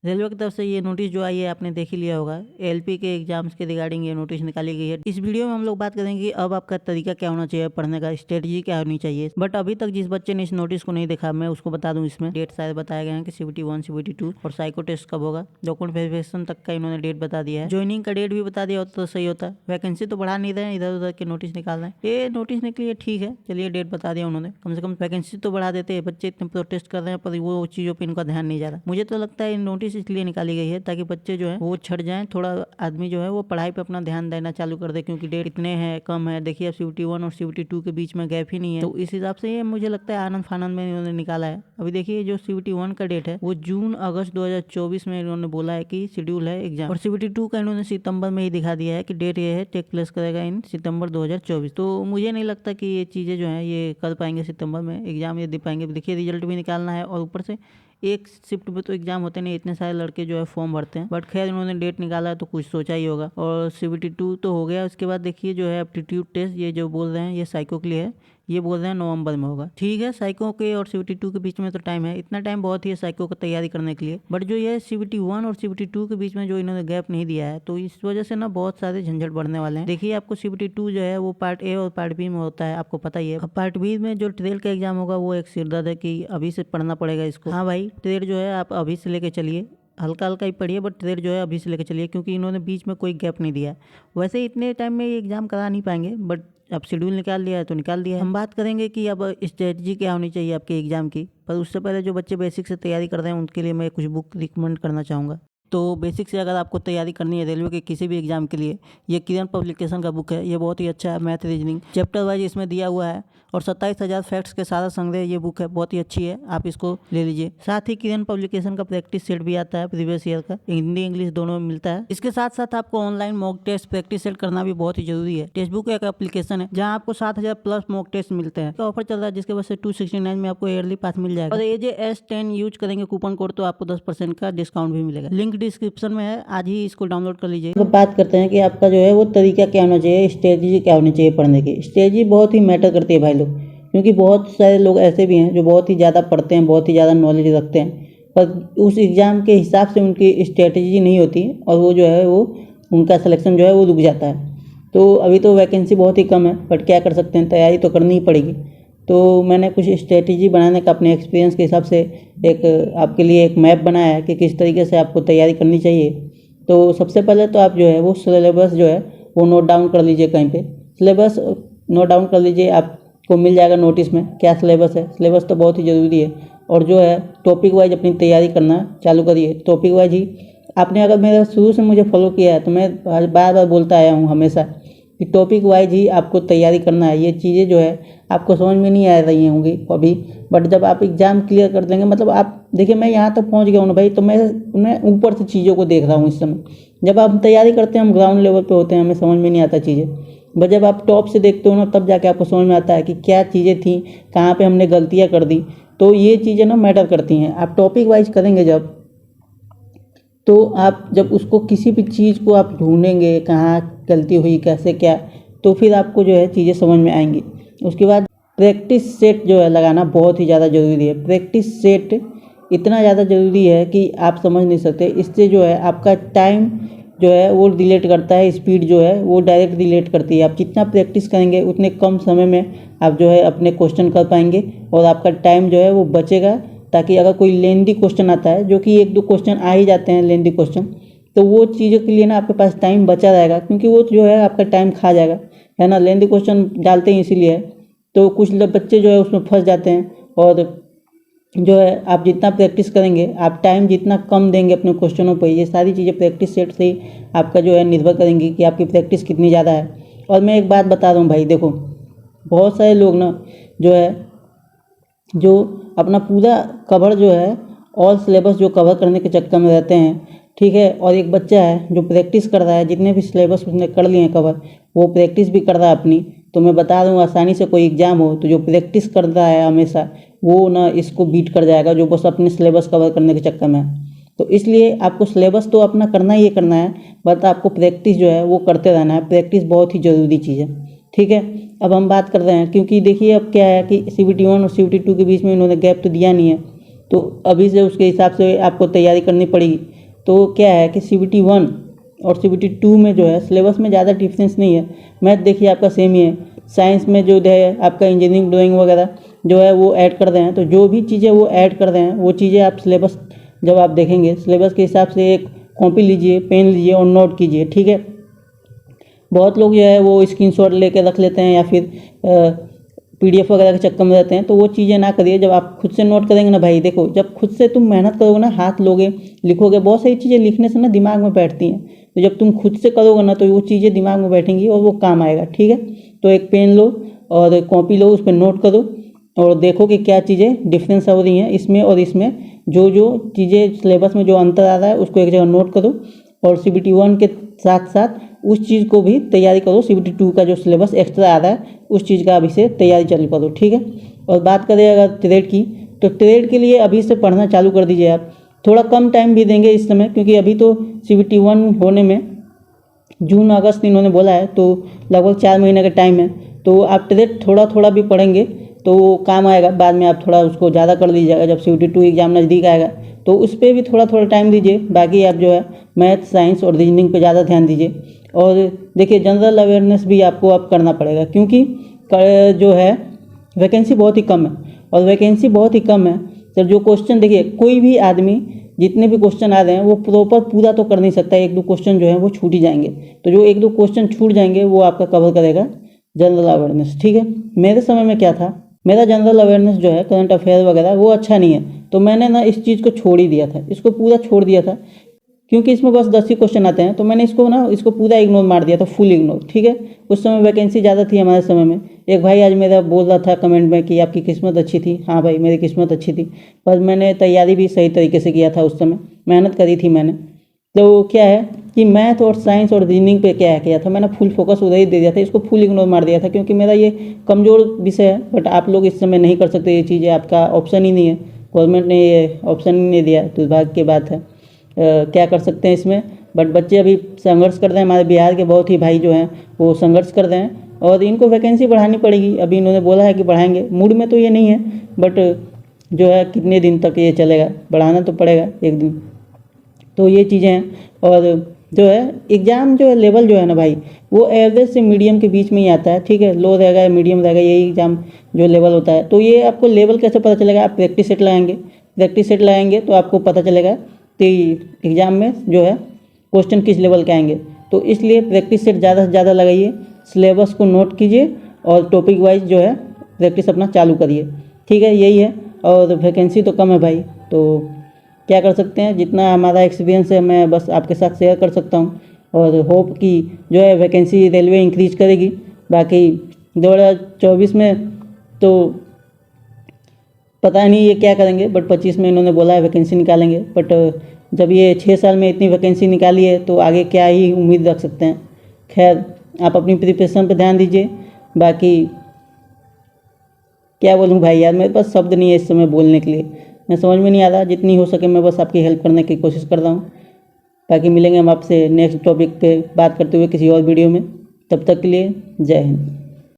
Railway की तरफ से ये नोटिस जो आई है आपने देख ही लिया होगा, एलपी के एग्जाम्स के रिगार्डिंग ये नोटिस निकाली गई है। इस वीडियो में हम लोग बात करेंगे कि अब आपका तरीका क्या होना चाहिए, पढ़ने का स्ट्रेटजी क्या होनी चाहिए। बट अभी तक जिस बच्चे ने इस नोटिस को नहीं देखा, मैं उसको बता दूं, इसमें डेट शायद बताया गया है कि CBT 1 CBT 2 और साइको टेस्ट कब होगा। डॉक्यूमेंट वेरिफिकेशन तक का इन्होंने डेट बता दिया है। ज्वाइनिंग का डेट भी बता दिया होता तो सही होता। वैकेंसी तो बढ़ा नहीं रहे हैं, इधर उधर के नोटिस निकाल रहे हैं। ये नोटिस निकली है, ठीक है, चलिए डेट बता दिया उन्होंने, कम से कम वैकेंसी तो बढ़ा देते। बच्चे इतने प्रोटेस्ट कर रहे हैं पर वो चीजों पर इनका ध्यान नहीं जा रहा। मुझे तो लगता है नोटिस इसलिए निकाली गई है ताकि बच्चे जो है वो छट जाएं, थोड़ा आदमी जो है वो पढ़ाई पे अपना ध्यान देना चालू कर दे, क्योंकि डेट इतने हैं, कम है। देखिए अब CBT 1 और CBT 2 के बीच में गैप ही नहीं है, तो इस हिसाब से ये मुझे लगता है आनंद फानंद में इन्होंने निकाला है। अभी देखिए जो CBT 1 का डेट है वो जून अगस्त 2024 में इन्होंने बोला है कि शेड्यूल है एग्जाम, और CBT 2 का इन्होंने सितंबर में ही दिखा दिया है कि डेट ये है, टेक प्लेस करेगा इन सितंबर 2024। तो मुझे नहीं लगता कि ये चीजें जो है ये कर पाएंगे सितंबर में एग्जाम, ये दे पाएंगे। देखिए रिजल्ट भी निकालना है और ऊपर से एक शिफ्ट में तो एग्जाम होते नहीं, इतने सारे लड़के जो है फॉर्म भरते हैं। बट खैर इन्होंने डेट निकाला है तो कुछ सोचा ही होगा। और CBT 2 तो हो गया। उसके बाद देखिए जो है एप्टीट्यूड टेस्ट, ये जो बोल रहे हैं ये साइको के लिए है, ये बोल रहे हैं नवंबर में होगा। ठीक है, साइको के और CBT 2 के बीच में तो टाइम है, इतना टाइम बहुत ही है साइको की तैयारी करने के लिए। बट जो ये CBT 1 और CBT 2 के बीच में जो इन्होंने गैप नहीं दिया है, तो इस वजह से ना बहुत सारे झंझट बढ़ने वाले हैं। देखिए आपको CBT 2 जो है वो पार्ट ए और पार्ट बी में होता है, आपको पता ही है। अब पार्ट बी में जो ट्रेल का एग्जाम होगा वो एक सिरदर्द है कि अभी से पढ़ना पड़ेगा इसको। हाँ भाई, ट्रेल जो है आप अभी से लेके चलिए, हल्का हल्का ही पढ़िए, बट ट्रेड जो है अभी से लेकर चलिए, क्योंकि इन्होंने बीच में कोई गैप नहीं दिया है। वैसे इतने टाइम में ये एग्जाम करा नहीं पाएंगे, बट अब शेड्यूल निकाल लिया है तो निकाल दिया है। हम बात करेंगे कि अब स्ट्रेटजी क्या होनी चाहिए आपके एग्जाम की, पर उससे पहले जो बच्चे बेसिक से तैयारी कर रहे हैं उनके लिए मैं कुछ बुक रिकमेंड करना चाहूँगा। तो बेसिक से अगर आपको तैयारी करनी है रेलवे के किसी भी एग्जाम के लिए, ये किरण पब्लिकेशन का बुक है, ये बहुत ही अच्छा है। मैथ रीजनिंग चैप्टर वाइज इसमें दिया हुआ है और 27,000 फैक्ट्स के सारा संग्रह ये बुक है, बहुत ही अच्छी है, आप इसको ले लीजिए। साथ ही किरण पब्लिकेशन का प्रैक्टिस सेट भी आता है प्रीवियस ईयर का, हिंदी इंग्लिश दोनों में मिलता है। इसके साथ साथ आपको online mock test practice set करना भी बहुत ही जरूरी है। टेक्स्ट बुक एक एप्लीकेशन है जहाँ आपको 7,000 प्लस मॉक टेस्ट मिलते हैं। ऑफर चल रहा है जिसके वजह से 269 में आपको ईयरली पास मिल जाएगा, और AJS10 यूज करेंगे कूपन कोड तो आपको 10% का डिस्काउंट भी मिलेगा। लिंक डिस्क्रिप्शन में है, आज ही इसको डाउनलोड कर लीजिए। तो बात करते हैं कि आपका जो है वो तरीका क्या होना चाहिए, स्ट्रेटजी क्या होनी चाहिए पढ़ने की। स्ट्रेटजी बहुत ही मैटर करती है भाई लोग, क्योंकि बहुत सारे लोग ऐसे भी हैं जो बहुत ही ज़्यादा पढ़ते हैं, बहुत ही ज़्यादा नॉलेज रखते हैं, पर उस एग्ज़ाम के हिसाब से उनकी स्ट्रेटजी नहीं होती और वो जो है वो उनका सिलेक्शन जो है वो रुक जाता है। तो अभी तो वैकेंसी बहुत ही कम है, बट क्या कर सकते हैं, तैयारी तो करनी ही पड़ेगी। तो मैंने कुछ स्ट्रेटजी बनाने का अपने एक्सपीरियंस के हिसाब से एक आपके लिए एक मैप बनाया है कि किस तरीके से आपको तैयारी करनी चाहिए। तो सबसे पहले तो आप जो है वो सिलेबस जो है वो नोट डाउन कर लीजिए कहीं पे। सिलेबस नोट डाउन कर लीजिए, आपको मिल जाएगा नोटिस में क्या सिलेबस है। सिलेबस तो बहुत ही ज़रूरी है। और जो है टॉपिक वाइज अपनी तैयारी करना चालू करिए। टॉपिक वाइज ही आपने अगर मेरा शुरू से मुझे फॉलो किया है तो मैं बार बार बोलता आया हूँ हमेशा कि टॉपिक वाइज ही आपको तैयारी करना है। ये चीज़ें जो है आपको समझ में नहीं आ रही होंगी अभी, बट जब आप एग्ज़ाम क्लियर कर देंगे, मतलब आप देखिए मैं यहाँ तक पहुँच गया हूँ ना भाई, तो मैं ऊपर से चीज़ों को देख रहा हूँ इस समय। जब आप तैयारी करते हैं हम ग्राउंड लेवल पे होते हैं, हमें समझ में नहीं आता चीज़ें, बट जब आप टॉप से देखते हो ना तब जाके आपको समझ में आता है कि क्या चीज़ें थी, कहाँ पे हमने गलतियाँ कर दी। तो ये चीज़ें ना मैटर करती हैं। आप टॉपिक वाइज करेंगे जब, तो आप जब उसको किसी भी चीज़ को आप ढूंढेंगे कहाँ गलती हुई कैसे क्या, तो फिर आपको जो है चीज़ें समझ में आएंगी। उसके बाद प्रैक्टिस सेट जो है लगाना बहुत ही ज़्यादा ज़रूरी है। प्रैक्टिस सेट इतना ज़्यादा ज़रूरी है कि आप समझ नहीं सकते। इससे जो है आपका टाइम जो है वो रिलेट करता है, स्पीड जो है वो डायरेक्ट रिलेट करती है। आप जितना प्रैक्टिस करेंगे उतने कम समय में आप जो है अपने क्वेश्चन कर पाएंगे और आपका टाइम जो है वो बचेगा, ताकि अगर कोई लेंदी क्वेश्चन आता है, जो कि 1-2 क्वेश्चन आ ही जाते हैं लेंदी क्वेश्चन, तो वो चीज़ों के लिए ना आपके पास टाइम बचा रहेगा, क्योंकि वो जो है आपका टाइम खा जाएगा, है ना। लेंदी क्वेश्चन डालते हैं इसीलिए, तो कुछ बच्चे जो है उसमें फंस जाते हैं। और जो है आप जितना प्रैक्टिस करेंगे, आप टाइम जितना कम देंगे अपने क्वेश्चनों पर, ये सारी चीज़ें प्रैक्टिस सेट से ही आपका जो है निर्भर करेंगी कि आपकी प्रैक्टिस कितनी ज़्यादा है। और मैं एक बात बता रहा हूँ भाई, देखो बहुत सारे लोग ना जो अपना पूरा कवर जो है ऑल सिलेबस जो कवर करने के चक्कर में रहते हैं, ठीक है। और एक बच्चा है जो प्रैक्टिस कर रहा है, जितने भी सिलेबस उसने कर लिए हैं कवर, वो प्रैक्टिस भी कर रहा है अपनी। तो मैं बता दूँ, आसानी से कोई एग्जाम हो तो जो प्रैक्टिस कर रहा है हमेशा, वो ना इसको बीट कर जाएगा जो बस अपने सिलेबस कवर करने के चक्कर में है। तो इसलिए आपको सिलेबस तो अपना करना ही करना है, बट आपको प्रैक्टिस जो है वो करते रहना है। प्रैक्टिस बहुत ही ज़रूरी चीज़ है, ठीक है। अब हम बात कर रहे हैं, क्योंकि देखिए अब क्या है कि CBT 1 और CBT 2 के बीच में इन्होंने गैप तो दिया नहीं है, तो अभी से उसके हिसाब से आपको तैयारी करनी पड़ेगी। तो क्या है कि CBT 1 और CBT 2 में जो है सिलेबस में ज़्यादा डिफरेंस नहीं है। मैथ देखिए आपका सेम ही है। साइंस में जो है आपका इंजीनियरिंग ड्राइंग वगैरह जो है वो ऐड कर रहे हैं, तो जो भी चीज़ें वो ऐड कर रहे हैं वो चीज़ें आप सिलेबस जब आप देखेंगे सिलेबस के हिसाब से एक कॉपी लीजिए, पेन लीजिए और नोट कीजिए, ठीक है। बहुत लोग जो है वो स्क्रीनशॉट लेके रख लेते हैं या फिर PDF वगैरह के चक्कर में रहते हैं, तो वो चीज़ें ना करिए। जब आप खुद से नोट करेंगे ना भाई, देखो जब खुद से तुम मेहनत करोगे ना, हाथ लोगे लिखोगे, बहुत सारी चीज़ें लिखने से ना दिमाग में बैठती हैं, तो जब तुम खुद से करोगे ना तो वो चीज़ें दिमाग में बैठेंगी और वो काम आएगा, ठीक है। तो एक पेन लो और कॉपी लो, उस पर नोट करो और देखो कि क्या चीज़ें डिफरेंस हो रही हैं इसमें और इसमें। जो जो चीज़ें सिलेबस में जो अंतर आ रहा है उसको एक जगह नोट करो और CBT 1 के साथ साथ उस चीज़ को भी तैयारी करो। CBT 2 का जो सिलेबस एक्स्ट्रा आ रहा है उस चीज़ का अभी से तैयारी चालू करो, ठीक है। और बात करें अगर ट्रेड की, तो ट्रेड के लिए अभी से पढ़ना चालू कर दीजिए आप। थोड़ा कम टाइम भी देंगे इस समय, क्योंकि अभी तो CBT 1 होने में जून अगस्त इन्होंने बोला है, तो लगभग 4 महीने का टाइम है। तो आप ट्रेड थोड़ा थोड़ा भी पढ़ेंगे तो वो काम आएगा। बाद में आप थोड़ा उसको ज़्यादा कर लीजिएगा जब CBT 2 एग्ज़ाम नज़दीक आएगा, तो उस पर भी थोड़ा थोड़ा टाइम दीजिए। बाकी आप जो है मैथ, साइंस और रीजनिंग पे ज़्यादा ध्यान दीजिए। और देखिए जनरल अवेयरनेस भी आपको अब करना पड़ेगा, क्योंकि जो है वैकेंसी बहुत ही कम है और वैकेंसी बहुत ही कम है। तो जो क्वेश्चन देखिए, कोई भी आदमी जितने भी क्वेश्चन आ रहे हैं वो प्रॉपर पूरा तो कर नहीं सकता, एक दो क्वेश्चन जो है वो छूट ही जाएंगे। तो जो एक दो क्वेश्चन छूट जाएंगे वो आपका कवर करेगा जनरल अवेयरनेस, ठीक है। मेरे समय में क्या था, मेरा जनरल अवेयरनेस जो है करंट अफेयर वगैरह वो अच्छा नहीं है, तो मैंने ना इस चीज़ को छोड़ ही दिया था, इसको पूरा छोड़ दिया था, क्योंकि इसमें बस 10 ही क्वेश्चन आते हैं। तो मैंने इसको पूरा इग्नोर मार दिया था, फुल इग्नोर, ठीक है। उस समय वैकेंसी ज़्यादा थी हमारे समय में। एक भाई आज मेरा बोल रहा था कमेंट में कि आपकी किस्मत अच्छी थी। हाँ भाई, मेरी किस्मत अच्छी थी, पर मैंने तैयारी भी सही तरीके से किया था, उस समय मेहनत करी थी मैंने। तो क्या है कि मैथ और साइंस और रीजनिंग पे क्या किया था, मैंने फुल फोकस उधर ही दे दिया था, इसको फुल इग्नोर मार दिया था, क्योंकि मेरा ये कमज़ोर विषय है। बट आप लोग इस समय नहीं कर सकते ये चीज़ें, आपका ऑप्शन ही नहीं है, गवर्नमेंट ने ये ऑप्शन ही नहीं दिया, दुर्भाग्य की बात है। क्या कर सकते हैं इसमें। बट बच्चे अभी संघर्ष कर रहे हैं, हमारे बिहार के बहुत ही भाई जो हैं वो संघर्ष कर रहे हैं और इनको वैकेंसी बढ़ानी पड़ेगी। अभी इन्होंने बोला है कि बढ़ाएंगे, मूड में तो ये नहीं है, बट जो है कितने दिन तक ये चलेगा, बढ़ाना तो पड़ेगा एक दिन। तो ये चीज़ें हैं। और जो है एग्ज़ाम जो है लेवल जो है ना भाई, वो एवरेज से मीडियम के बीच में ही आता है, ठीक है। लो रहेगा या मीडियम रहेगा, यही एग्ज़ाम जो लेवल होता है। तो ये आपको लेवल कैसे पता चलेगा, आप प्रैक्टिस सेट लगाएंगे, प्रैक्टिस सेट लगाएंगे तो आपको पता चलेगा कि एग्ज़ाम में जो है क्वेश्चन किस लेवल के आएंगे। तो इसलिए प्रैक्टिस सेट ज़्यादा से ज़्यादा लगाइए, सिलेबस को नोट कीजिए और टॉपिक वाइज जो है प्रैक्टिस अपना चालू करिए, ठीक है। यही है। और वैकेंसी तो कम है भाई, तो क्या कर सकते हैं, जितना हमारा एक्सपीरियंस है मैं बस आपके साथ शेयर कर सकता हूँ। और होप कि जो है वैकेंसी रेलवे इंक्रीज करेगी। बाकी 2024 में तो पता नहीं ये क्या करेंगे, बट 25 में इन्होंने बोला है वैकेंसी निकालेंगे। बट जब ये 6 साल में इतनी वैकेंसी निकाली है तो आगे क्या ही उम्मीद रख सकते हैं। खैर, आप अपनी प्रिपरेशन पर ध्यान दीजिए। बाकी क्या बोलूँ भाई यार, मेरे पास शब्द नहीं है इस समय बोलने के लिए, मैं समझ में नहीं आ रहा। जितनी हो सके मैं बस आपकी हेल्प करने की कोशिश कर रहा हूँ। बाकी मिलेंगे हम आपसे नेक्स्ट टॉपिक पे बात करते हुए किसी और वीडियो में। तब तक के लिए जय हिंद।